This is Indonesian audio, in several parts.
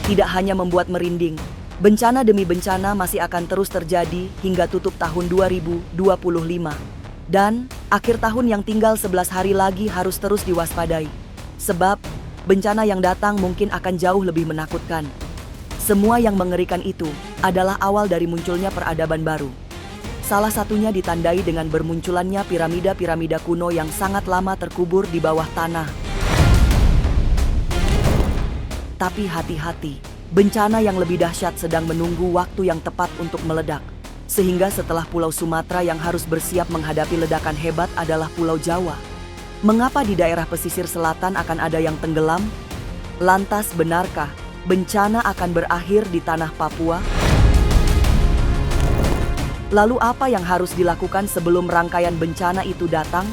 tidak hanya membuat merinding, bencana demi bencana masih akan terus terjadi hingga tutup tahun 2025. Dan akhir tahun yang tinggal 11 hari lagi harus terus diwaspadai. Sebab bencana yang datang mungkin akan jauh lebih menakutkan. Semua yang mengerikan itu adalah awal dari munculnya peradaban baru. Salah satunya ditandai dengan bermunculannya piramida-piramida kuno yang sangat lama terkubur di bawah tanah. Tapi hati-hati, bencana yang lebih dahsyat sedang menunggu waktu yang tepat untuk meledak. Sehingga setelah Pulau Sumatera yang harus bersiap menghadapi ledakan hebat adalah Pulau Jawa. Mengapa di daerah pesisir selatan akan ada yang tenggelam? Lantas benarkah bencana akan berakhir di tanah Papua? Lalu apa yang harus dilakukan sebelum rangkaian bencana itu datang?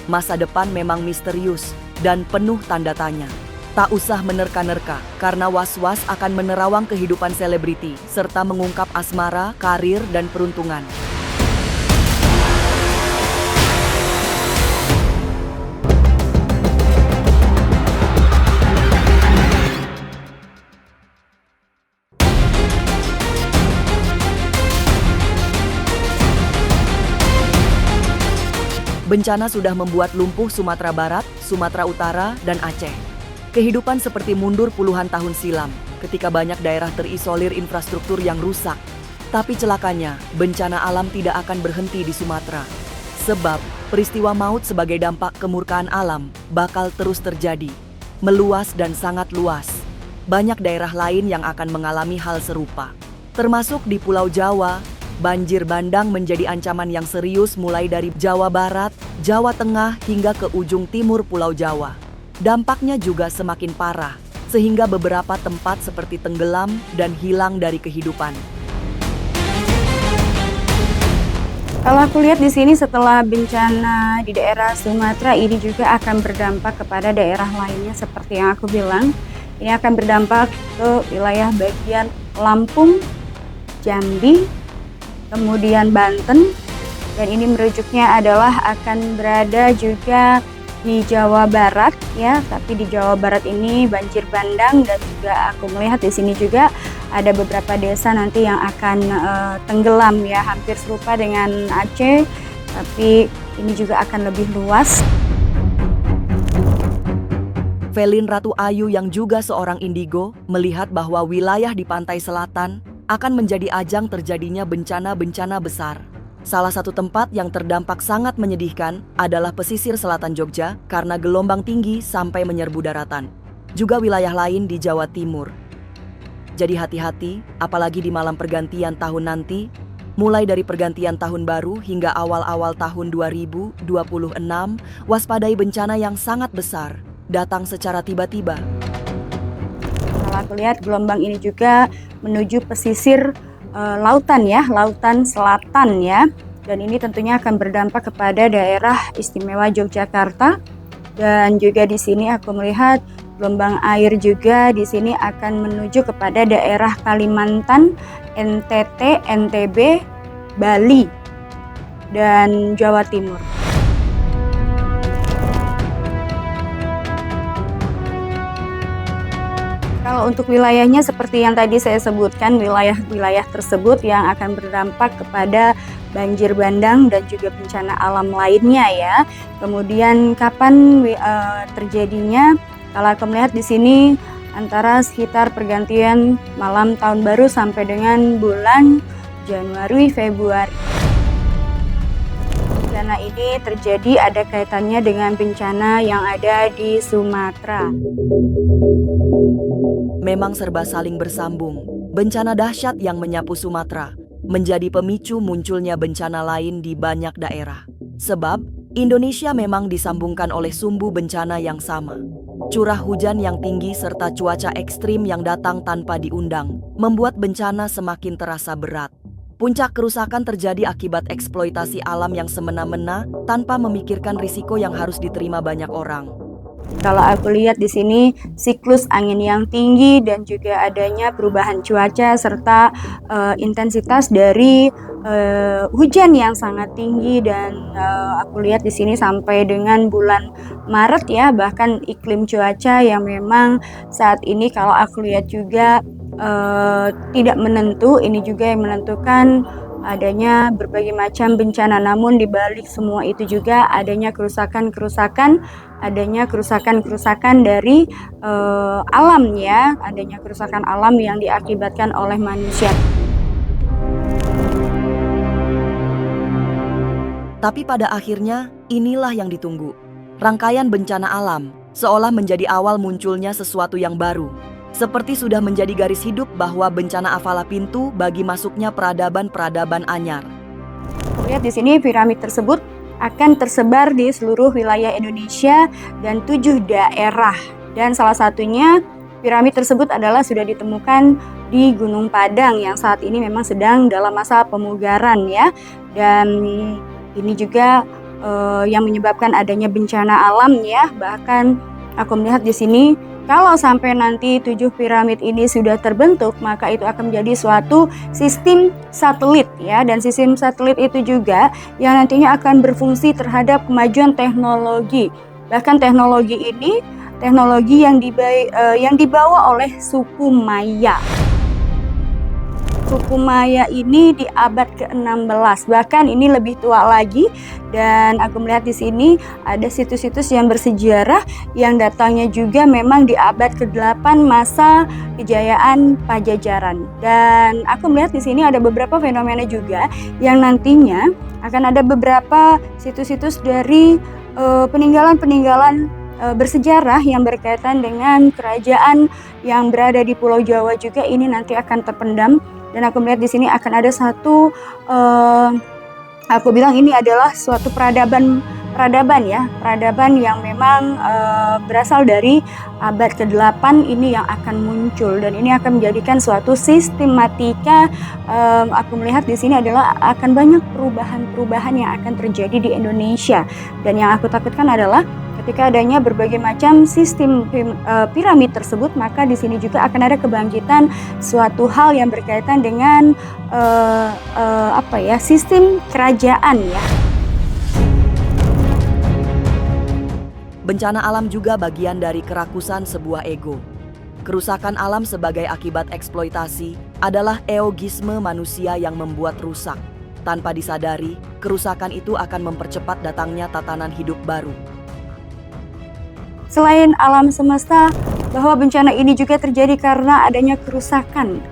Masa depan memang misterius dan penuh tanda tanya. Tak usah menerka-nerka, karena was-was akan menerawang kehidupan selebriti, serta mengungkap asmara, karir, dan peruntungan. Bencana sudah membuat lumpuh Sumatera Barat, Sumatera Utara, dan Aceh. Kehidupan seperti mundur puluhan tahun silam, ketika banyak daerah terisolir infrastruktur yang rusak. Tapi celakanya, bencana alam tidak akan berhenti di Sumatera. Sebab, peristiwa maut sebagai dampak kemurkaan alam bakal terus terjadi, meluas dan sangat luas. Banyak daerah lain yang akan mengalami hal serupa. Termasuk di Pulau Jawa, banjir bandang menjadi ancaman yang serius mulai dari Jawa Barat, Jawa Tengah hingga ke ujung timur Pulau Jawa. Dampaknya juga semakin parah, sehingga beberapa tempat seperti tenggelam dan hilang dari kehidupan. Kalau aku lihat di sini setelah bencana di daerah Sumatera ini juga akan berdampak kepada daerah lainnya seperti yang aku bilang. Ini akan berdampak ke wilayah bagian Lampung, Jambi, kemudian Banten, dan ini merujuknya adalah akan berada juga di Jawa Barat ya, tapi di Jawa Barat ini banjir bandang dan juga aku melihat di sini juga ada beberapa desa nanti yang akan tenggelam ya, hampir serupa dengan Aceh, tapi ini juga akan lebih luas. Velin Ratu Ayu yang juga seorang indigo melihat bahwa wilayah di pantai selatan akan menjadi ajang terjadinya bencana-bencana besar. Salah satu tempat yang terdampak sangat menyedihkan adalah pesisir selatan Jogja karena gelombang tinggi sampai menyerbu daratan. Juga wilayah lain di Jawa Timur. Jadi hati-hati, apalagi di malam pergantian tahun nanti, mulai dari pergantian tahun baru hingga awal-awal tahun 2026, waspadai bencana yang sangat besar, datang secara tiba-tiba. Kalau aku lihat gelombang ini juga menuju pesisir lautan ya, lautan selatan ya, dan ini tentunya akan berdampak kepada daerah istimewa Yogyakarta. Dan juga di sini aku melihat gelombang air juga di sini akan menuju kepada daerah Kalimantan, NTT, NTB, Bali, dan Jawa Timur. Kalau untuk wilayahnya seperti yang tadi saya sebutkan, wilayah-wilayah tersebut yang akan berdampak kepada banjir bandang dan juga bencana alam lainnya ya. Kemudian kapan terjadinya? Kalau aku melihat di sini antara sekitar pergantian malam tahun baru sampai dengan bulan Januari Februari. Bencana ini terjadi ada kaitannya dengan bencana yang ada di Sumatera. Memang serba saling bersambung. Bencana dahsyat yang menyapu Sumatera menjadi pemicu munculnya bencana lain di banyak daerah. Sebab Indonesia memang disambungkan oleh sumbu bencana yang sama. Curah hujan yang tinggi serta cuaca ekstrim yang datang tanpa diundang membuat bencana semakin terasa berat. Puncak kerusakan terjadi akibat eksploitasi alam yang semena-mena tanpa memikirkan risiko yang harus diterima banyak orang. Kalau aku lihat di sini siklus angin yang tinggi dan juga adanya perubahan cuaca serta intensitas dari hujan yang sangat tinggi dan aku lihat di sini sampai dengan bulan Maret ya, bahkan iklim cuaca yang memang saat ini kalau aku lihat juga tidak menentu. Ini juga yang menentukan adanya berbagai macam bencana. Namun di balik semua itu juga adanya kerusakan-kerusakan, dari alam ya, adanya kerusakan alam yang diakibatkan oleh manusia. Tapi pada akhirnya, inilah yang ditunggu. Rangkaian bencana alam, seolah menjadi awal munculnya sesuatu yang baru. Seperti sudah menjadi garis hidup bahwa bencana adalah pintu bagi masuknya peradaban-peradaban anyar. Lihat di sini piramid tersebut akan tersebar di seluruh wilayah Indonesia dan 7 daerah. Dan salah satunya piramid tersebut adalah sudah ditemukan di Gunung Padang yang saat ini memang sedang dalam masa pemugaran ya. Dan ini juga yang menyebabkan adanya bencana alam ya. Bahkan aku melihat di sini kalau sampai nanti 7 piramid ini sudah terbentuk, maka itu akan menjadi suatu sistem satelit ya. Dan sistem satelit itu juga yang nantinya akan berfungsi terhadap kemajuan teknologi. Bahkan teknologi ini teknologi yang dibawa oleh suku Maya. Suku Maya ini di abad ke-16, bahkan ini lebih tua lagi. Dan aku melihat di sini ada situs-situs yang bersejarah yang datangnya juga memang di abad ke-8 masa kejayaan Pajajaran. Dan aku melihat di sini ada beberapa fenomena juga yang nantinya akan ada beberapa situs-situs dari peninggalan-peninggalan bersejarah yang berkaitan dengan kerajaan yang berada di Pulau Jawa juga ini nanti akan terpendam. Dan aku melihat di sini akan ada satu, aku bilang ini adalah suatu peradaban yang memang berasal dari abad ke-8 ini yang akan muncul. Dan ini akan menjadikan suatu sistematika. Aku melihat di sini adalah akan banyak perubahan-perubahan yang akan terjadi di Indonesia. Dan yang aku takutkan adalah ketika adanya berbagai macam sistem piramid tersebut, maka di sini juga akan ada kebangkitan suatu hal yang berkaitan dengan sistem kerajaan ya. Bencana alam juga bagian dari kerakusan sebuah ego. Kerusakan alam sebagai akibat eksploitasi adalah egoisme manusia yang membuat rusak. Tanpa disadari, kerusakan itu akan mempercepat datangnya tatanan hidup baru. Selain alam semesta, bahwa bencana ini juga terjadi karena adanya kerusakan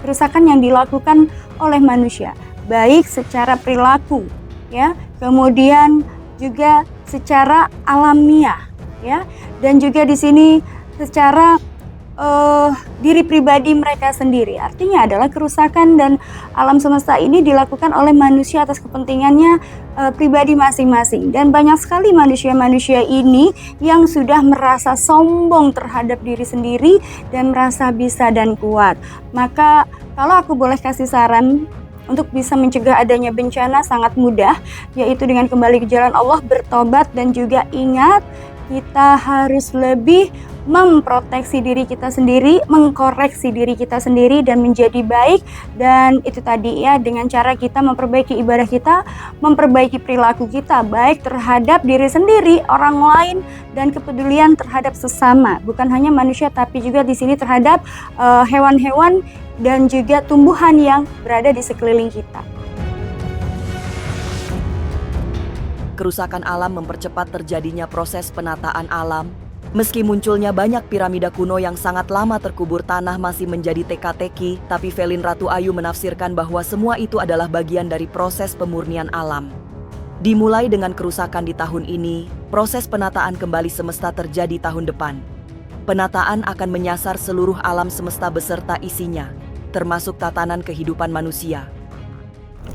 yang dilakukan oleh manusia, baik secara perilaku, ya, kemudian juga secara alamiah, ya, dan juga di sini secara diri pribadi mereka sendiri. Artinya adalah kerusakan dan alam semesta ini dilakukan oleh manusia atas kepentingannya pribadi masing-masing. Dan banyak sekali manusia-manusia ini yang sudah merasa sombong terhadap diri sendiri dan merasa bisa dan kuat. Maka kalau aku boleh kasih saran untuk bisa mencegah adanya bencana sangat mudah, yaitu dengan kembali ke jalan Allah, bertobat, dan juga ingat kita harus lebih memproteksi diri kita sendiri, mengkoreksi diri kita sendiri dan menjadi baik. Dan itu tadi ya, dengan cara kita memperbaiki ibadah kita, memperbaiki perilaku kita baik terhadap diri sendiri, orang lain, dan kepedulian terhadap sesama. Bukan hanya manusia tapi juga di sini terhadap hewan-hewan dan juga tumbuhan yang berada di sekeliling kita. Kerusakan alam mempercepat terjadinya proses penataan alam. Meski munculnya banyak piramida kuno yang sangat lama terkubur tanah masih menjadi teka-teki, tapi Velin Ratu Ayu menafsirkan bahwa semua itu adalah bagian dari proses pemurnian alam. Dimulai dengan kerusakan di tahun ini, proses penataan kembali semesta terjadi tahun depan. Penataan akan menyasar seluruh alam semesta beserta isinya, termasuk tatanan kehidupan manusia.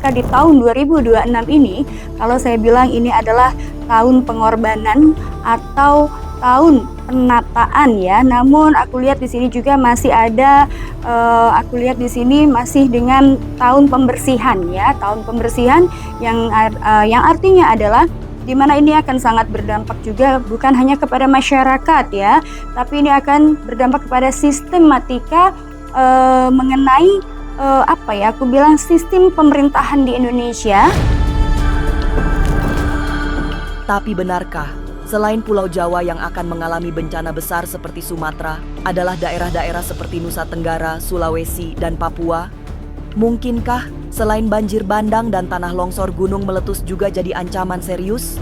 Di tahun 2026 ini, kalau saya bilang ini adalah tahun pengorbanan atau tahun penataan ya. Namun aku lihat di sini juga masih ada, aku lihat di sini masih dengan tahun pembersihan ya, tahun pembersihan yang artinya adalah di mana ini akan sangat berdampak juga bukan hanya kepada masyarakat ya, tapi ini akan berdampak kepada sistematika mengenai aku bilang sistem pemerintahan di Indonesia. Tapi benarkah Selain Pulau Jawa yang akan mengalami bencana besar seperti Sumatera, adalah daerah-daerah seperti Nusa Tenggara, Sulawesi, dan Papua. Mungkinkah selain banjir bandang dan tanah longsor, gunung meletus juga jadi ancaman serius?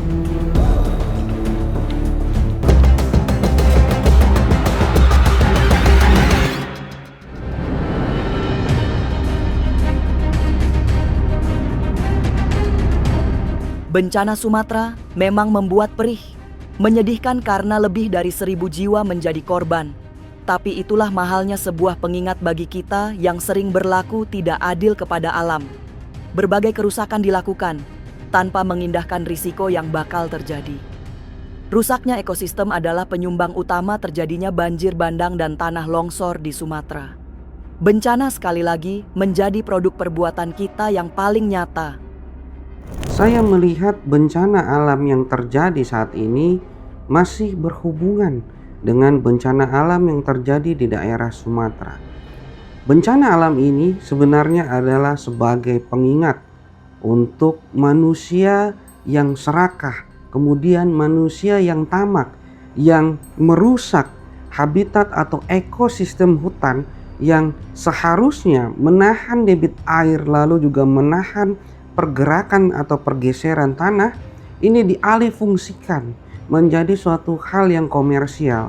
Bencana Sumatera memang membuat perih. Menyedihkan karena lebih dari 1.000 jiwa menjadi korban. Tapi itulah mahalnya sebuah pengingat bagi kita yang sering berlaku tidak adil kepada alam. Berbagai kerusakan dilakukan tanpa mengindahkan risiko yang bakal terjadi. Rusaknya ekosistem adalah penyumbang utama terjadinya banjir bandang dan tanah longsor di Sumatera. Bencana sekali lagi menjadi produk perbuatan kita yang paling nyata. Saya melihat bencana alam yang terjadi saat ini masih berhubungan dengan bencana alam yang terjadi di daerah Sumatera. Bencana alam ini sebenarnya adalah sebagai pengingat untuk manusia yang serakah, kemudian manusia yang tamak, yang merusak habitat atau ekosistem hutan yang seharusnya menahan debit air lalu juga menahan pergerakan atau pergeseran tanah. Ini dialihfungsikan menjadi suatu hal yang komersial.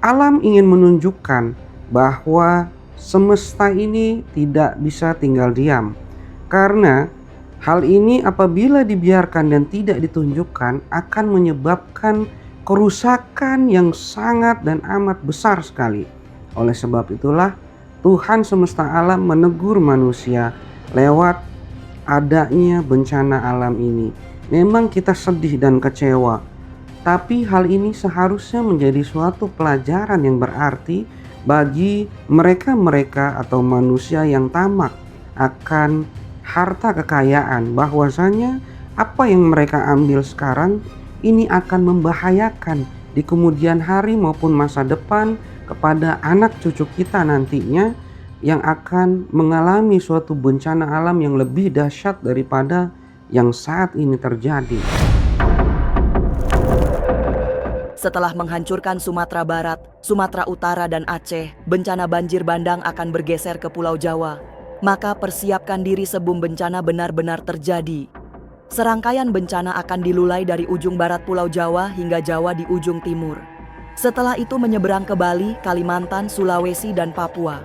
Alam ingin menunjukkan bahwa semesta ini tidak bisa tinggal diam, karena hal ini apabila dibiarkan dan tidak ditunjukkan akan menyebabkan kerusakan yang sangat dan amat besar sekali. Oleh sebab itulah Tuhan semesta alam menegur manusia lewat adanya bencana alam ini. Memang kita sedih dan kecewa, tapi hal ini seharusnya menjadi suatu pelajaran yang berarti bagi mereka-mereka atau manusia yang tamak akan harta kekayaan, bahwasanya apa yang mereka ambil sekarang ini akan membahayakan di kemudian hari maupun masa depan kepada anak cucu kita nantinya, yang akan mengalami suatu bencana alam yang lebih dahsyat daripada yang saat ini terjadi. Setelah menghancurkan Sumatera Barat, Sumatera Utara, dan Aceh, bencana banjir bandang akan bergeser ke Pulau Jawa. Maka persiapkan diri sebelum bencana benar-benar terjadi. Serangkaian bencana akan dilulai dari ujung barat Pulau Jawa hingga Jawa di ujung timur. Setelah itu menyeberang ke Bali, Kalimantan, Sulawesi, dan Papua.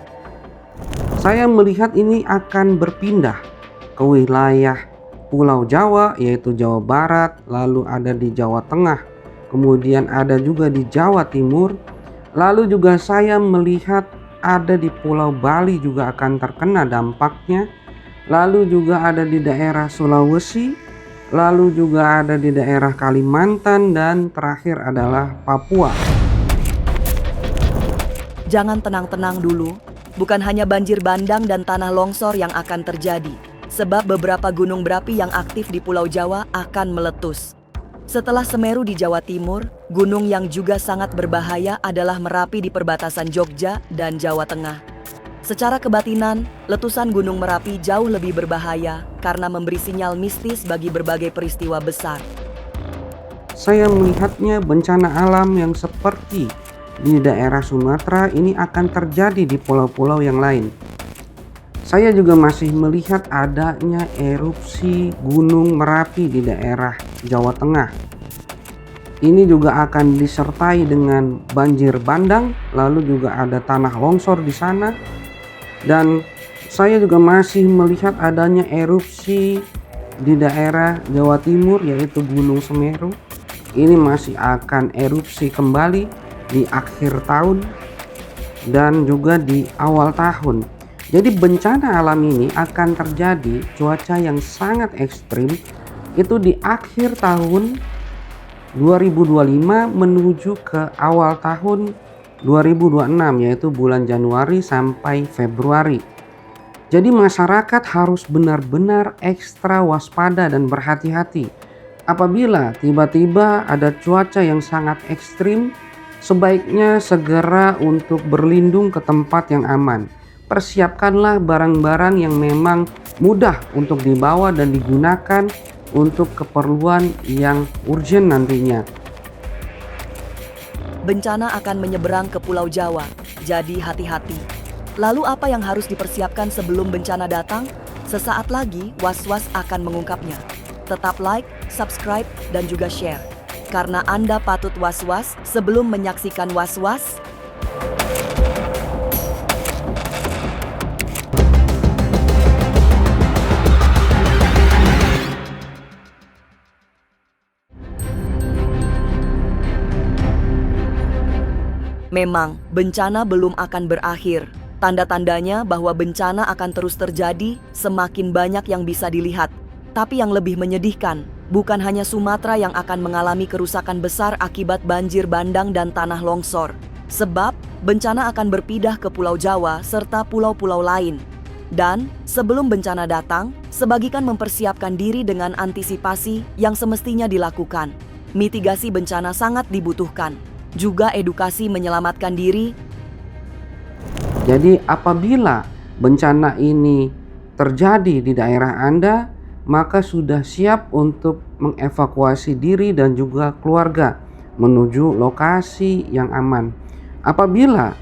Saya melihat ini akan berpindah ke wilayah Pulau Jawa, yaitu Jawa Barat, lalu ada di Jawa Tengah, kemudian ada juga di Jawa Timur, lalu juga saya melihat ada di Pulau Bali juga akan terkena dampaknya, lalu juga ada di daerah Sulawesi, lalu juga ada di daerah Kalimantan, dan terakhir adalah Papua. Jangan tenang-tenang dulu. Bukan hanya banjir bandang dan tanah longsor yang akan terjadi, sebab beberapa gunung berapi yang aktif di Pulau Jawa akan meletus. Setelah Semeru di Jawa Timur, gunung yang juga sangat berbahaya adalah Merapi di perbatasan Jogja dan Jawa Tengah. Secara kebatinan, letusan Gunung Merapi jauh lebih berbahaya karena memberi sinyal mistis bagi berbagai peristiwa besar. Saya melihatnya bencana alam yang seperti di daerah Sumatera ini akan terjadi di pulau-pulau yang lain. Saya juga masih melihat adanya erupsi Gunung Merapi di daerah Jawa Tengah. Ini juga akan disertai dengan banjir bandang, lalu juga ada tanah longsor di sana. Dan saya juga masih melihat adanya erupsi di daerah Jawa Timur, yaitu Gunung Semeru. Ini masih akan erupsi kembali di akhir tahun dan juga di awal tahun. Jadi bencana alam ini akan terjadi, cuaca yang sangat ekstrim itu di akhir tahun 2025 menuju ke awal tahun 2026, yaitu bulan Januari sampai Februari. Jadi masyarakat harus benar-benar ekstra waspada dan berhati-hati. Apabila tiba-tiba ada cuaca yang sangat ekstrim, sebaiknya segera untuk berlindung ke tempat yang aman. Persiapkanlah barang-barang yang memang mudah untuk dibawa dan digunakan untuk keperluan yang urgent nantinya. bencana akan menyeberang ke Pulau Jawa. Jadi hati-hati. Lalu apa yang harus dipersiapkan sebelum bencana datang? Sesaat lagi Was-Was akan mengungkapnya. Tetap like, subscribe, dan juga share. Karena Anda patut was-was sebelum menyaksikan Was-Was. Memang, bencana belum akan berakhir. Tanda-tandanya bahwa bencana akan terus terjadi, semakin banyak yang bisa dilihat. Tapi yang lebih menyedihkan, bukan hanya Sumatera yang akan mengalami kerusakan besar akibat banjir bandang dan tanah longsor. Sebab, bencana akan berpindah ke Pulau Jawa serta pulau-pulau lain. Dan, sebelum bencana datang, sebagikan mempersiapkan diri dengan antisipasi yang semestinya dilakukan. Mitigasi bencana sangat dibutuhkan. Juga edukasi menyelamatkan diri. Jadi apabila bencana ini terjadi di daerah Anda, maka sudah siap untuk mengevakuasi diri dan juga keluarga menuju lokasi yang aman. Apabila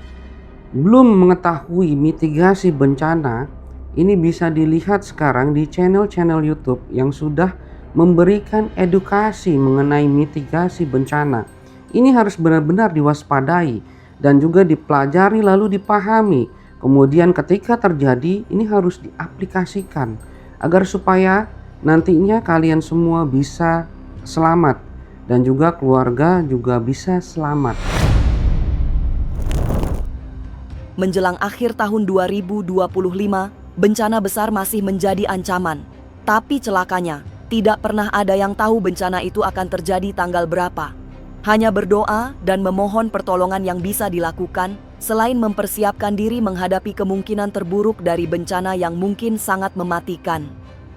belum mengetahui mitigasi bencana, ini bisa dilihat sekarang di channel-channel YouTube yang sudah memberikan edukasi mengenai mitigasi bencana. Ini harus benar-benar diwaspadai dan juga dipelajari lalu dipahami. Kemudian ketika terjadi ini harus diaplikasikan agar supaya nantinya kalian semua bisa selamat dan juga keluarga juga bisa selamat. Menjelang akhir tahun 2025, bencana besar masih menjadi ancaman. Tapi celakanya, tidak pernah ada yang tahu bencana itu akan terjadi tanggal berapa. Hanya berdoa dan memohon pertolongan yang bisa dilakukan, selain mempersiapkan diri menghadapi kemungkinan terburuk dari bencana yang mungkin sangat mematikan.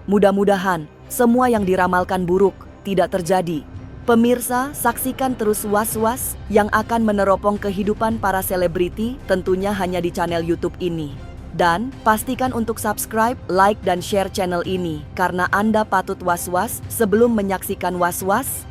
Mudah-mudahan, semua yang diramalkan buruk tidak terjadi. Pemirsa, saksikan terus Was-Was yang akan meneropong kehidupan para selebriti tentunya hanya di channel YouTube ini. Dan pastikan untuk subscribe, like, dan share channel ini karena Anda patut was-was sebelum menyaksikan Was-Was.